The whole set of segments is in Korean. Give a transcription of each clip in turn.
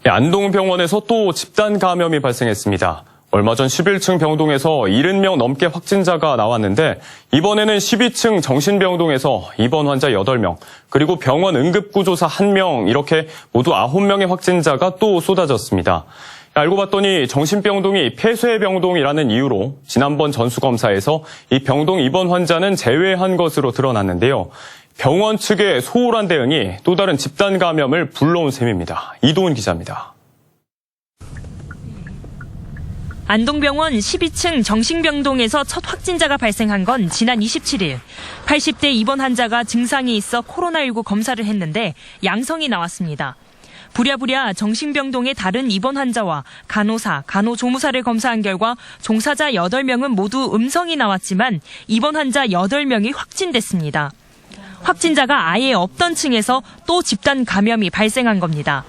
안동병원에서 또 집단 감염이 발생했습니다. 얼마 전 11층 병동에서 70명 넘게 확진자가 나왔는데 이번에는 12층 정신병동에서 입원 환자 8명, 그리고 병원 응급구조사 1명 이렇게 모두 9명의 확진자가 또 쏟아졌습니다. 알고 봤더니 정신병동이 폐쇄병동이라는 이유로 지난번 전수검사에서 이 병동 입원 환자는 제외한 것으로 드러났는데요. 병원 측의 소홀한 대응이 또 다른 집단 감염을 불러온 셈입니다. 이도훈 기자입니다. 안동병원 12층 정신병동에서 첫 확진자가 발생한 건 지난 27일. 80대 입원 환자가 증상이 있어 코로나19 검사를 했는데 양성이 나왔습니다. 부랴부랴 정신병동의 다른 입원 환자와 간호사, 간호조무사를 검사한 결과 종사자 8명은 모두 음성이 나왔지만 입원 환자 8명이 확진됐습니다. 확진자가 아예 없던 층에서 또 집단 감염이 발생한 겁니다.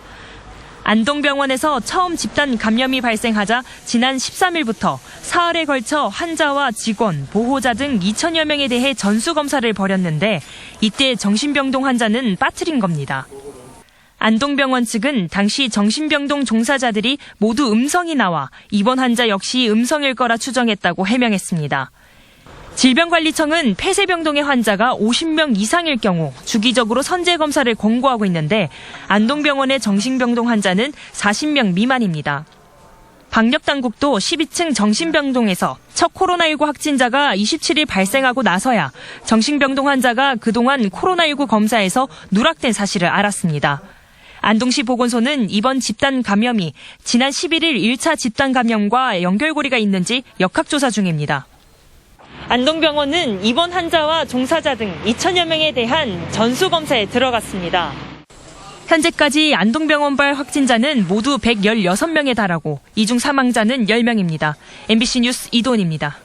안동병원에서 처음 집단 감염이 발생하자 지난 13일부터 사흘에 걸쳐 환자와 직원, 보호자 등 2천여 명에 대해 전수검사를 벌였는데 이때 정신병동 환자는 빠뜨린 겁니다. 안동병원 측은 당시 정신병동 종사자들이 모두 음성이 나와 입원 환자 역시 음성일 거라 추정했다고 해명했습니다. 질병관리청은 폐쇄병동의 환자가 50명 이상일 경우 주기적으로 선제검사를 권고하고 있는데 안동병원의 정신병동 환자는 40명 미만입니다. 방역당국도 12층 정신병동에서 첫 코로나19 확진자가 27일 발생하고 나서야 정신병동 환자가 그동안 코로나19 검사에서 누락된 사실을 알았습니다. 안동시 보건소는 이번 집단 감염이 지난 11일 1차 집단 감염과 연결고리가 있는지 역학조사 중입니다. 안동병원은 입원 환자와 종사자 등 2천여 명에 대한 전수검사에 들어갔습니다. 현재까지 안동병원발 확진자는 모두 116명에 달하고 이 중 사망자는 10명입니다. MBC 뉴스 이도훈입니다.